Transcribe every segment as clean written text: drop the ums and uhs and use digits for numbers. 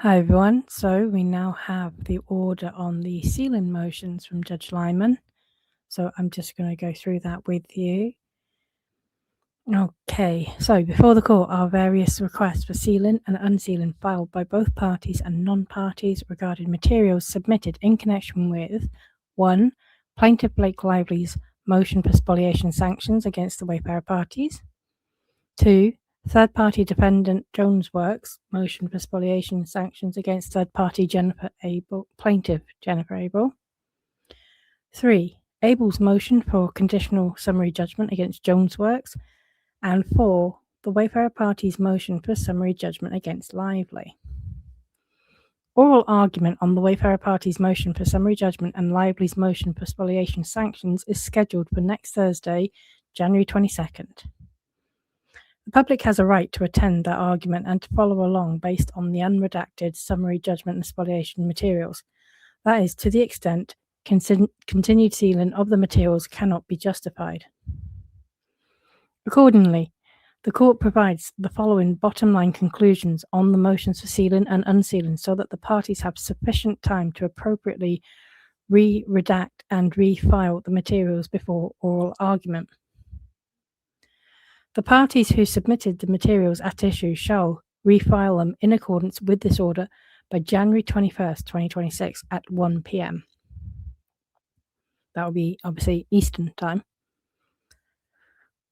Hi everyone, so we now have the order on the sealing motions from Judge Liman. So I'm just going to go through that with you. Okay, so before the court are various requests for sealing and unsealing filed by both parties and non-parties regarding materials submitted in connection with 1. Plaintiff Blake Lively's motion for spoliation sanctions against the Wayfarer parties. 2. Third-party defendant Jones Works motion for spoliation sanctions against third-party plaintiff Jennifer Abel. 3. Abel's motion for conditional summary judgment against Jones Works. And 4. The Wayfarer party's motion for summary judgment against Lively. Oral argument on the Wayfarer party's motion for summary judgment and Lively's motion for spoliation sanctions is scheduled for next Thursday, January 22nd. The public has a right to attend that argument and to follow along based on the unredacted summary judgment and spoliation materials. That is, to the extent continued sealing of the materials cannot be justified. Accordingly, the court provides the following bottom-line conclusions on the motions for sealing and unsealing so that the parties have sufficient time to appropriately redact and refile the materials before oral argument. The parties who submitted the materials at issue shall refile them in accordance with this order by January 21st, 2026 at 1 p.m. That will be obviously Eastern time.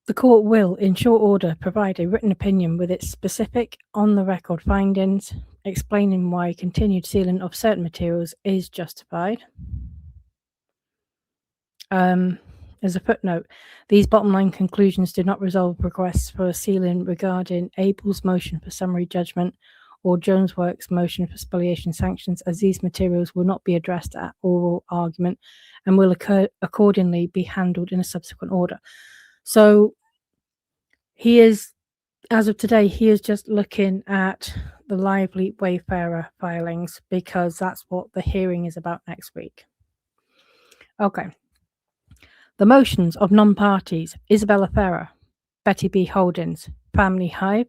The court will, in short order, provide a written opinion with its specific on-the-record findings, explaining why continued sealing of certain materials is justified. As a footnote, these bottom-line conclusions do not resolve requests for sealing regarding Abel's motion for summary judgment or Jones Works' motion for spoliation sanctions, as these materials will not be addressed at oral argument and will accordingly be handled in a subsequent order. So he is, as of today, he is just looking at the Lively Wayfarer filings because that's what the hearing is about next week. Okay. The motions of non-parties Isabella Ferrer, Betty B. Holdings, Family Hive,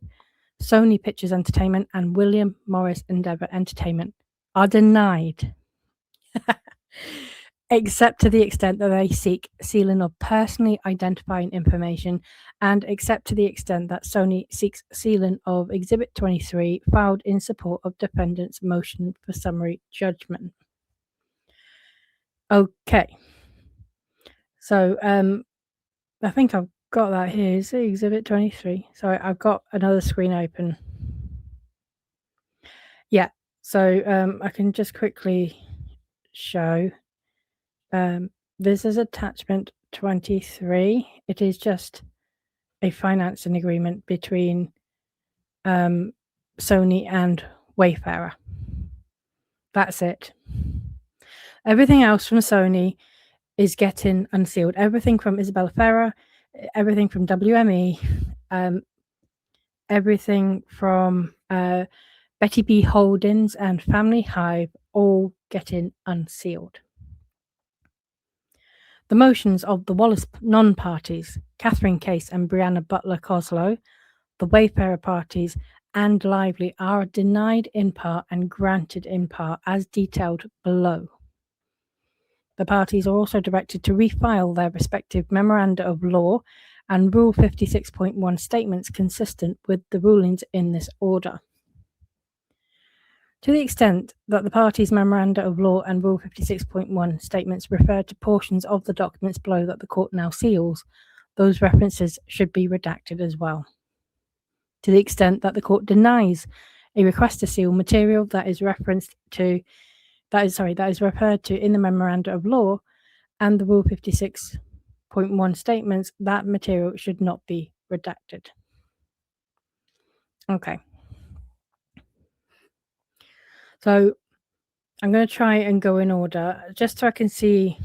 Sony Pictures Entertainment, and William Morris Endeavour Entertainment are denied, except to the extent that they seek sealing of personally identifying information, and except to the extent that Sony seeks sealing of Exhibit 23 filed in support of defendant's motion for summary judgment. Okay. So, I think I've got that here. Is it Exhibit 23? Sorry, I've got another screen open. Yeah, so I can just quickly show. This is attachment 23. It is just a financing agreement between Sony and Wayfarer. That's it. Everything else from Sony is getting unsealed. Everything from Isabella Ferrer, everything from WME, everything from Betty B. Holdings and Family Hive, all getting unsealed. The motions of the Wallace non-parties, Catherine Case and Brianna Butler Coslow, the Wayfarer parties, and Lively are denied in part and granted in part as detailed below. The parties are also directed to refile their respective memoranda of law and Rule 56.1 statements consistent with the rulings in this order. To the extent that the parties' memoranda of law and Rule 56.1 statements refer to portions of the documents below that the court now seals, those references should be redacted as well. To the extent that the court denies a request to seal material that is referred to in the memoranda of law and the Rule 56.1 statements, that material should not be redacted. Okay. So I'm going to try and go in order just so I can see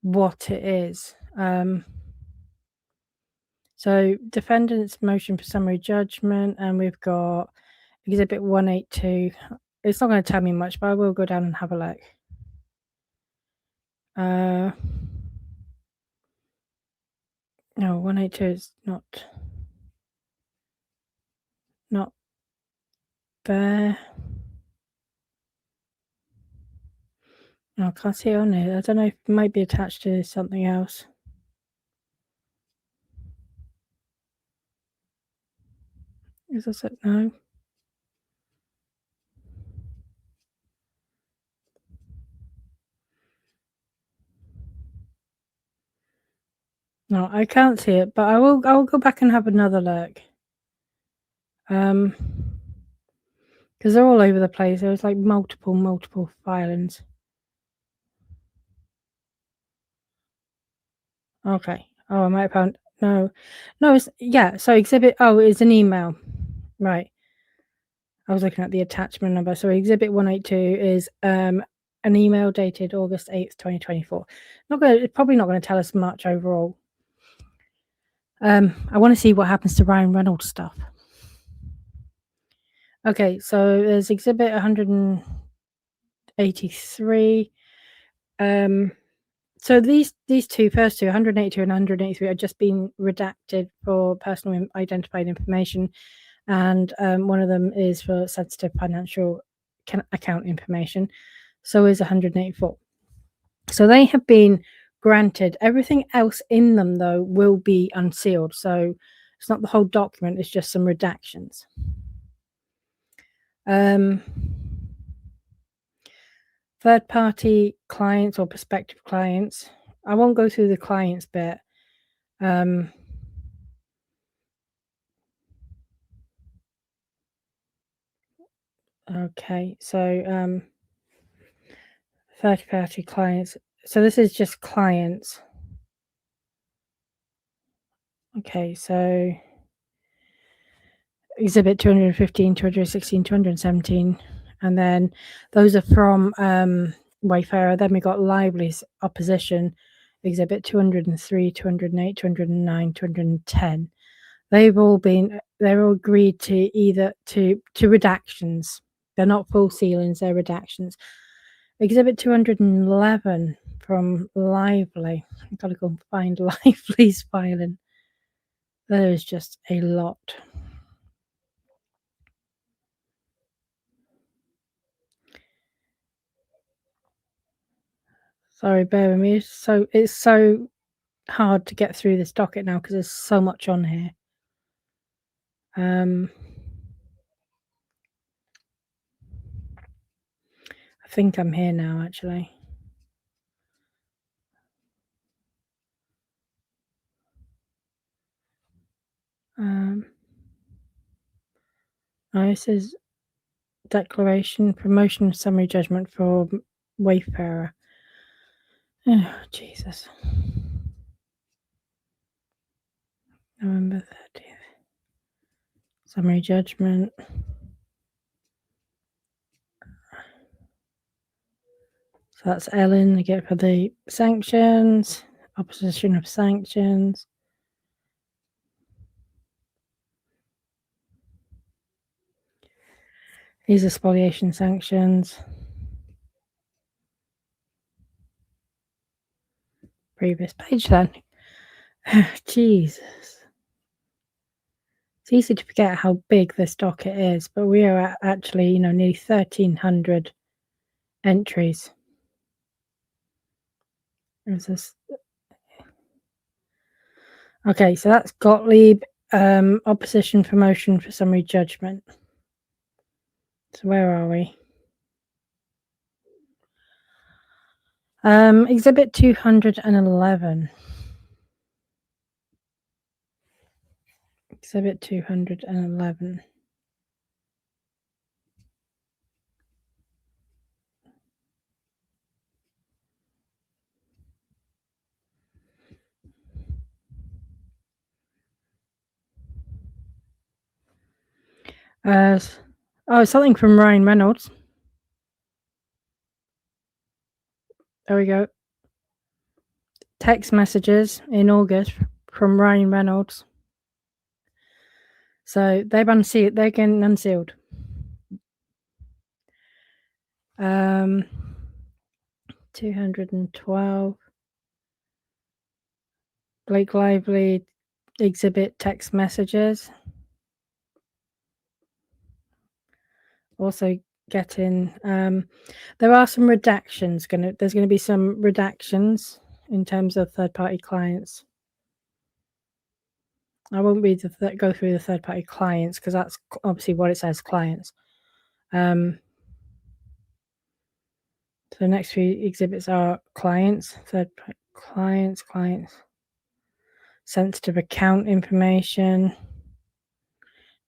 what it is. So defendant's motion for summary judgment, and we've got Exhibit 182. It's not going to tell me much, but I will go down and have a look. No, 182 is not There. Oh, I can't see it on here. I don't know if it might be attached to something else. Is this it? No. No, I can't see it, but I will go back and have another look. Because they're all over the place. There's like multiple filings. Okay. Oh, I might have found no. It's so exhibit it's an email. Right. I was looking at the attachment number. So exhibit 182 is an email dated August 8th, 2024. It's probably not going to tell us much overall. I want to see what happens to Ryan Reynolds stuff. Okay, so there's exhibit 183. So these first two, 182 and 183, are just been redacted for personal identified information, and one of them is for sensitive financial account information. So is 184. So they have been granted. Everything else in them, though, will be unsealed. So it's not the whole document, it's just some redactions. Third-party clients or prospective clients. I won't go through the clients bit. Okay, so third-party clients. So this is just clients. Okay, so exhibit 215, 216, 217, and then those are from Wayfarer. Then we got Lively's opposition, exhibit 203, 208, 209, 210. They're all agreed to either to redactions. They're not full sealings, they're redactions. Exhibit 211 from Lively. I've got to go and find Lively's filing. There is just a lot. Sorry, bear with me. It's so hard to get through this docket now because there's so much on here. I think I'm here now, actually. This is declaration, promotion, summary judgment for Wayfarer. Oh, Jesus. November 30th. Summary judgment. So that's Ellen, I get for the sanctions, opposition of sanctions. These are spoliation sanctions. Previous page then. Jesus. It's easy to forget how big this docket is, but we are at actually, nearly 1,300 entries. Is this? Okay, so that's Gottlieb, opposition for motion for summary judgment. So where are we? Exhibit 211. Exhibit 211. Something from Ryan Reynolds. There we go. Text messages in August from Ryan Reynolds. So they've unsealed. They're getting unsealed. 212. Blake Lively exhibit text messages. also getting there are some redactions there's going to be some redactions in terms of third-party clients. I won't read go through the third-party clients because that's obviously what it says, clients. So the next few exhibits are clients, third-party clients, sensitive account information.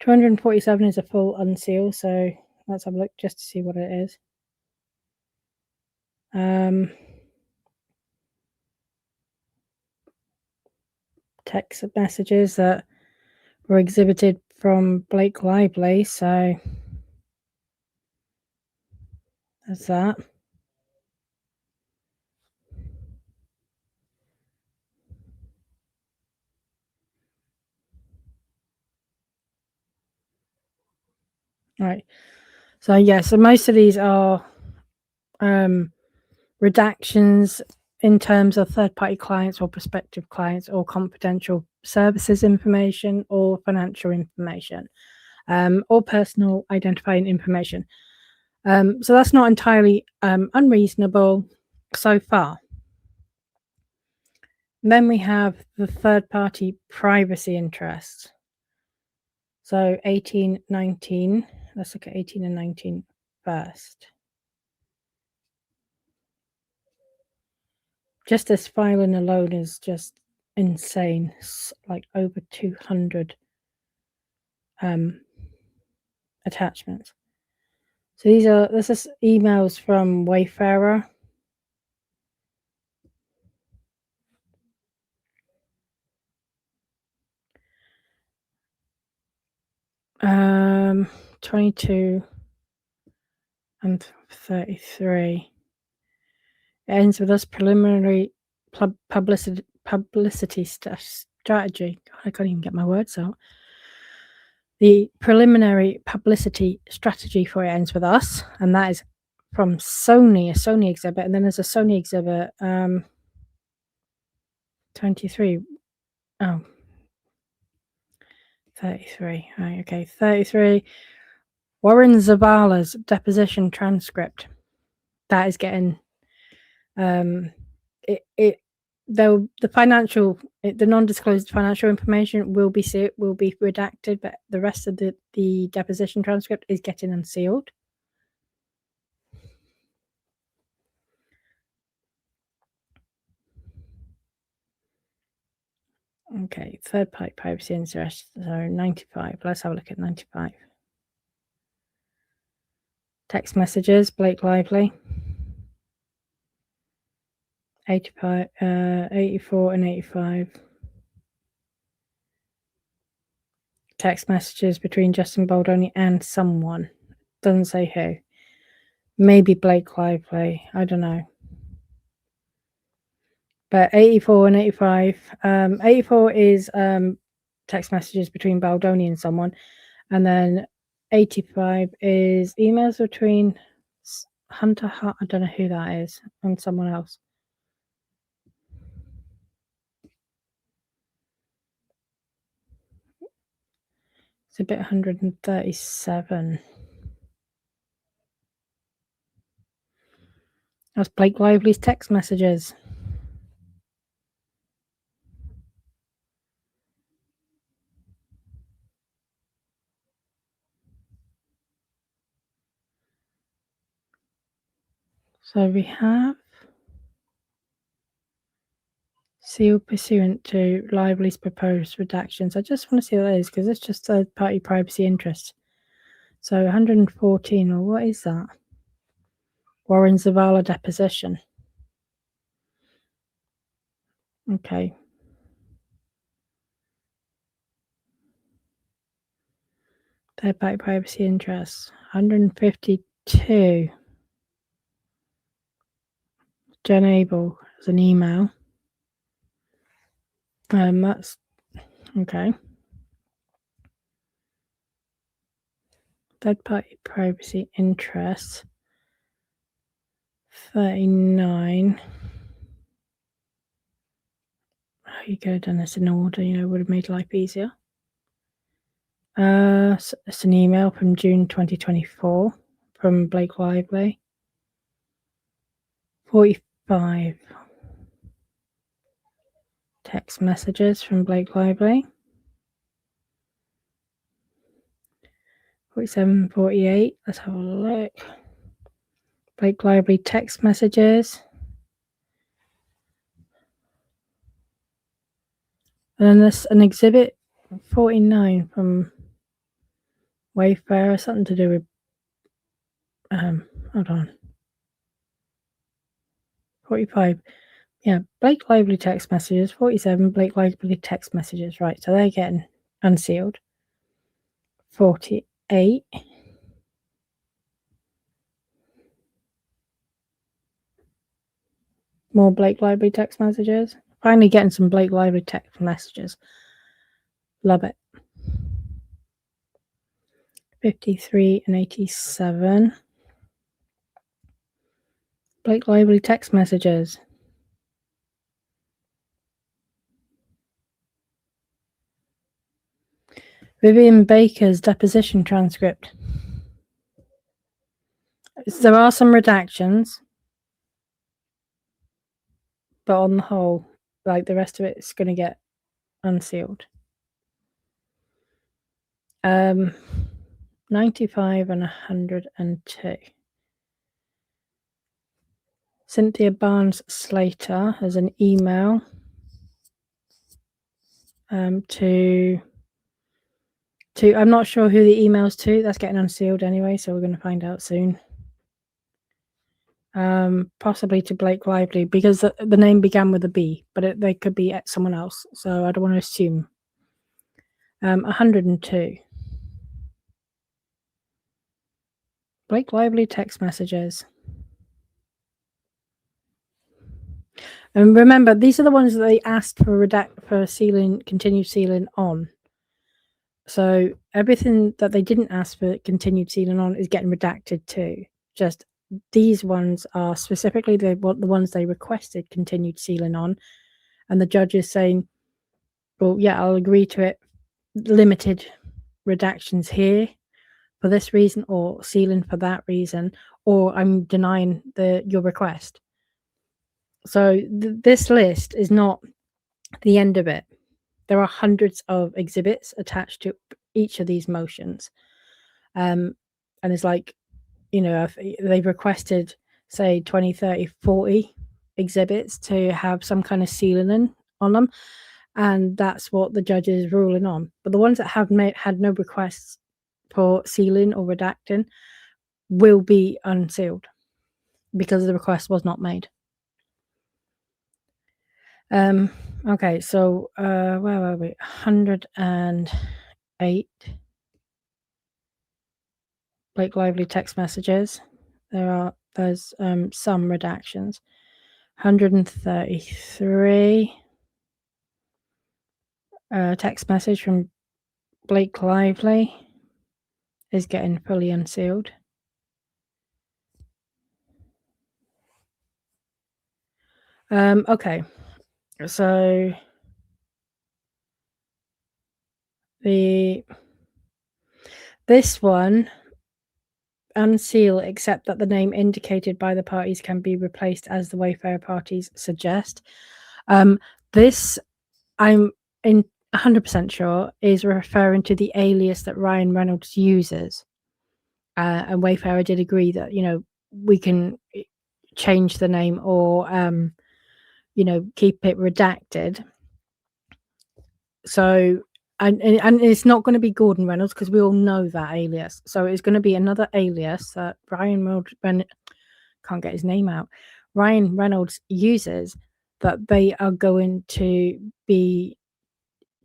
247 is a full unseal, so let's have a look just to see what it is. Text messages that were exhibited from Blake Lively, so there's that. Right. So yeah, so most of these are redactions in terms of third-party clients or prospective clients or confidential services information or financial information, or personal identifying information. So that's not entirely unreasonable so far. Then we have the third-party privacy interest. So 18, 19. Let's look at 18 and 19 first. Just this filing alone is just insane. It's like over 200 attachments. So this is emails from Wayfarer. Um, 22 and 33. It ends with us preliminary publicity strategy. God, I can't even get my words out. The preliminary publicity strategy for it ends with us, and that is from Sony, a Sony exhibit, and then there's a Sony exhibit 23. Oh, 33. Right, okay, 33. Warren Zavala's deposition transcript. That is getting the non-disclosed financial information will be redacted, but the rest of the deposition transcript is getting unsealed. Okay, third-party privacy interest. So 95. Let's have a look at 95. Text messages, Blake Lively. 85, 84 and 85. Text messages between Justin Baldoni and someone. Doesn't say who. Maybe Blake Lively. I don't know. But 84 and 85. 84 is text messages between Baldoni and someone. And then 85 is emails between Hunter Hart, I don't know who that is, and someone else. It's a bit 137. That's Blake Lively's text messages. So we have sealed pursuant to Lively's proposed redactions. I just want to see what that is because it's just third-party privacy interest. So 114, well, what is that? Warren Zavala deposition. Okay. Third-party privacy interests. 152. Jen Abel as an email. That's okay. Third-party privacy interests. 39. You could have done this in order, would have made life easier. It's an email from June 2024. from Blake Lively. 45 text messages from Blake Lively. 47, 48. Let's have a look. Blake Lively text messages. And then there's an exhibit 49 from Wayfair, something to do with hold on. 45. Yeah, Blake Lively text messages. 47 Blake Lively text messages. Right, so they're getting unsealed. 48. More Blake Lively text messages. Finally getting some Blake Lively text messages. Love it. 53 and 87. Blake Lively text messages. Vivian Baker's deposition transcript. There are some redactions, but on the whole, like the rest of it is going to get unsealed. 95 and 102. Cynthia Barnes Slater has an email to I'm not sure who the email's to. That's getting unsealed anyway, so we're going to find out soon. Possibly to Blake Lively, because the name began with a B, but they could be at someone else, so I don't want to assume. 102. Blake Lively text messages. And remember, these are the ones that they asked for sealing, continued sealing on. So everything that they didn't ask for continued sealing on is getting redacted too. Just these ones are specifically the ones they requested continued sealing on, and the judge is saying, well, yeah, I'll agree to it. Limited redactions here for this reason, or sealing for that reason, or I'm denying your request. So this list is not the end of it. There are hundreds of exhibits attached to each of these motions. And it's like, if they've requested, say, 20, 30, 40 exhibits to have some kind of sealing on them, and that's what the judge is ruling on. But the ones that have had no requests for sealing or redacting will be unsealed because the request was not made. Okay, so where were we? 108 Blake Lively text messages. There's some redactions. 133 text message from Blake Lively is getting fully unsealed. Okay, so this one, unseal except that the name indicated by the parties can be replaced as the Wayfair parties suggest. This, I'm 100% sure, is referring to the alias that Ryan Reynolds uses. And Wayfair did agree that, we can change the name or, keep it redacted. So, and it's not going to be Gordon Reynolds because we all know that alias. So it's going to be another alias that Ryan Reynolds uses, that they are going to be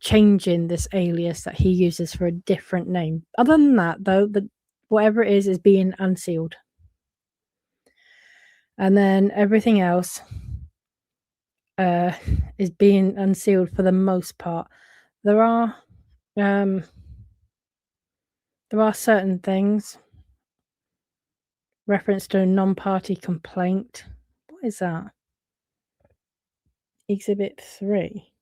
changing this alias that he uses for a different name. Other than that, though, whatever it is being unsealed. And then everything else is being unsealed for the most part. There are certain things. Reference to a non-party complaint. What is that? Exhibit 3.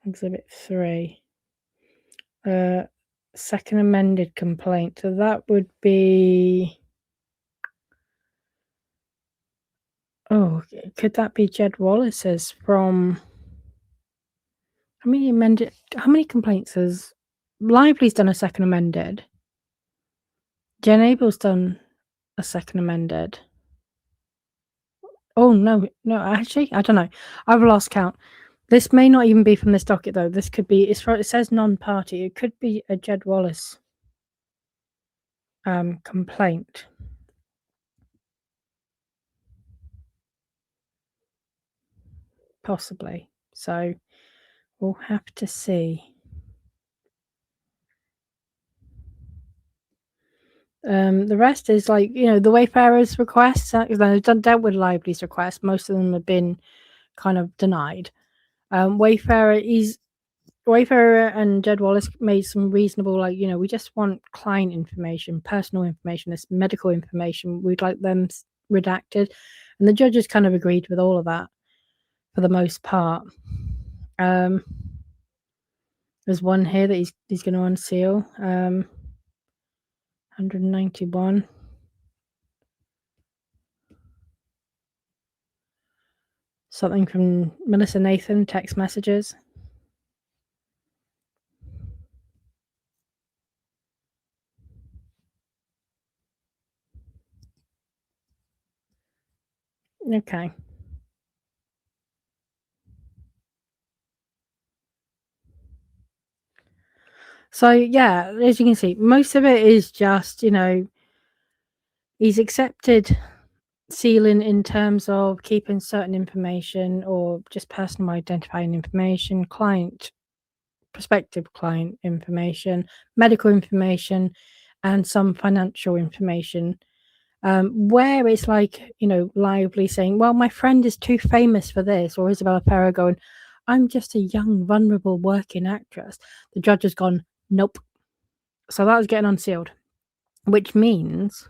Exhibit 3. Second amended complaint. So that would be. Oh, could that be Jed Wallace's from? How many complaints has Lively's done a second amended? Jen Abel's done a second amended. Oh no, actually, I don't know. I've lost count. This may not even be from this docket though. This could be. It says non-party. It could be a Jed Wallace complaint. Possibly. So we'll have to see. The rest is like, the Wayfarer's requests. They've dealt with Lively's requests. Most of them have been kind of denied. Wayfarer and Jed Wallace made some reasonable, we just want client information, personal information, this medical information. We'd like them redacted. And the judges kind of agreed with all of that for the most part. There's one here that he's going to unseal. 191. Something from Melissa Nathan, text messages. Okay. So yeah, as you can see, most of it is just, he's accepted sealing in terms of keeping certain information or just personal identifying information, prospective client information, medical information, and some financial information. Where it's like, Lively saying, well, my friend is too famous for this, or Isabella Ferrer going, I'm just a young, vulnerable working actress. The judge has gone, nope. So that was getting unsealed, which means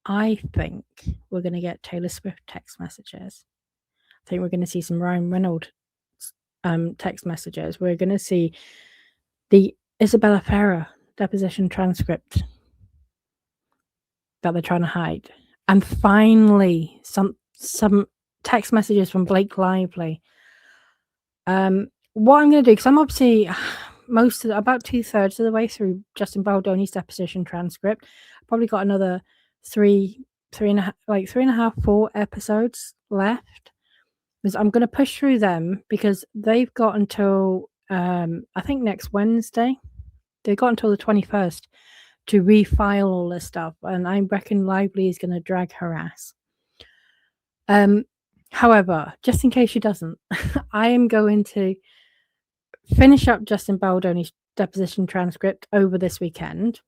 I think we're going to get Taylor Swift text messages. I think we're going to see some Ryan Reynolds text messages. We're going to see the Isabella Ferrer deposition transcript that they're trying to hide. And finally, some text messages from Blake Lively. What I'm going to do, because I'm obviously about 2/3 of the way through Justin Baldoni's deposition transcript. I've probably got another three and a half, 4 episodes left. Because I'm going to push through them because they've got until I think next Wednesday. They've got until the 21st to refile all this stuff, and I reckon Lively is going to drag her ass. However, just in case she doesn't, I am going to finish up Justin Baldoni's deposition transcript over this weekend.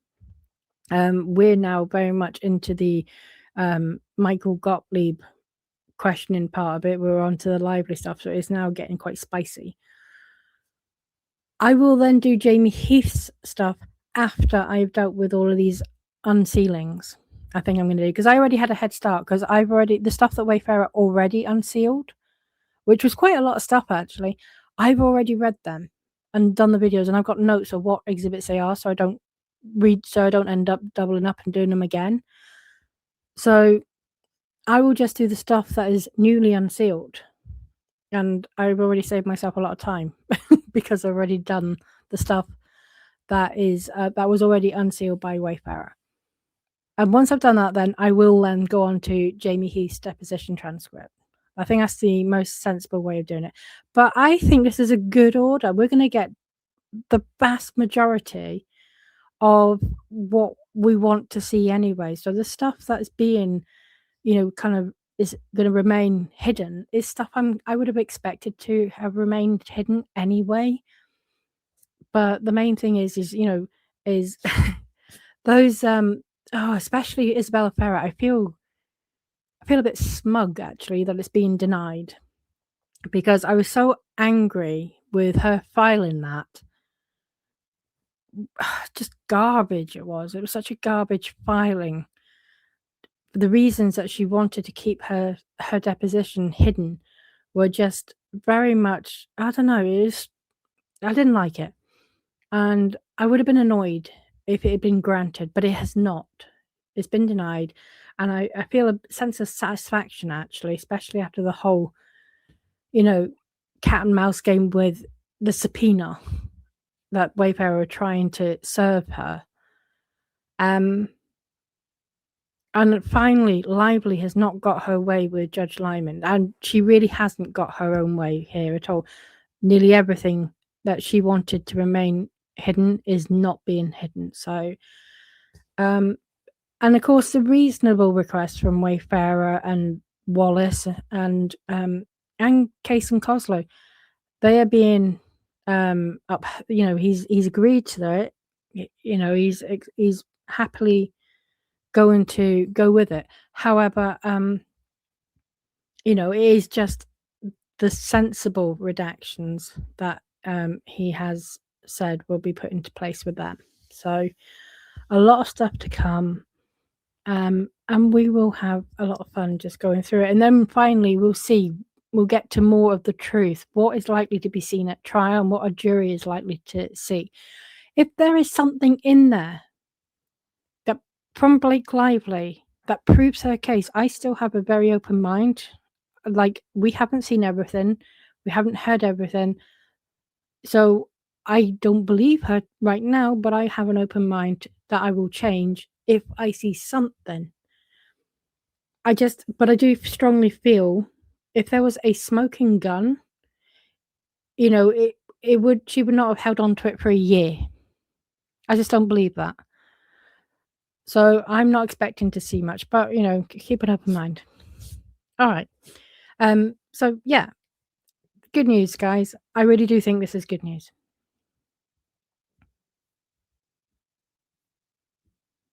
We're now very much into the Michael Gottlieb questioning part of it. We're on to the Lively stuff, so it's now getting quite spicy. I will then do Jamie Heath's stuff after I've dealt with all of these unsealings. I think I'm going to do, because I already had a head start, because the stuff that Wayfarer already unsealed, which was quite a lot of stuff actually, I've already read them and done the videos, and I've got notes of what exhibits they are, so I don't end up doubling up and doing them again. So I will just do the stuff that is newly unsealed, and I've already saved myself a lot of time because I've already done the stuff that was already unsealed by Wayfarer. And once I've done that, then I will then go on to Jamie Heath's deposition transcript. I think that's the most sensible way of doing it. But I think this is a good order. We're going to get the vast majority of what we want to see anyway. So the stuff that's being, kind of is going to remain hidden is stuff I would have expected to have remained hidden anyway. But the main thing is those especially Isabella Ferrer. I feel a bit smug actually that it's being denied, because I was so angry with her filing that. Just garbage it was. It was such a garbage filing. The reasons that she wanted to keep her deposition hidden were just very much, I don't know, I didn't like it. And I would have been annoyed if it had been granted, but it has not. It's been denied. And I feel a sense of satisfaction, actually, especially after the whole, cat and mouse game with the subpoena that Wayfarer are trying to serve her. And finally, Lively has not got her way with Judge Liman, and she really hasn't got her own way here at all. Nearly everything that she wanted to remain hidden is not being hidden. So, and of course, the reasonable requests from Wayfarer and Wallace and Case and Coslow, they are being up. He's agreed to it. He's happily going to go with it. However, it is just the sensible redactions that he has said will be put into place with that. So a lot of stuff to come. And we will have a lot of fun just going through it. And then finally we'll get to more of the truth. What is likely to be seen at trial and what a jury is likely to see. If there is something in there that from Blake Lively that proves her case, I still have a very open mind. Like, we haven't seen everything. We haven't heard everything. So I don't believe her right now, but I have an open mind that I will change if I see something. But I do strongly feel if there was a smoking gun, she would not have held on to it for a year. I just don't believe that. So I'm not expecting to see much, but keep an open mind. All right. So yeah, good news, guys. I really do think this is good news.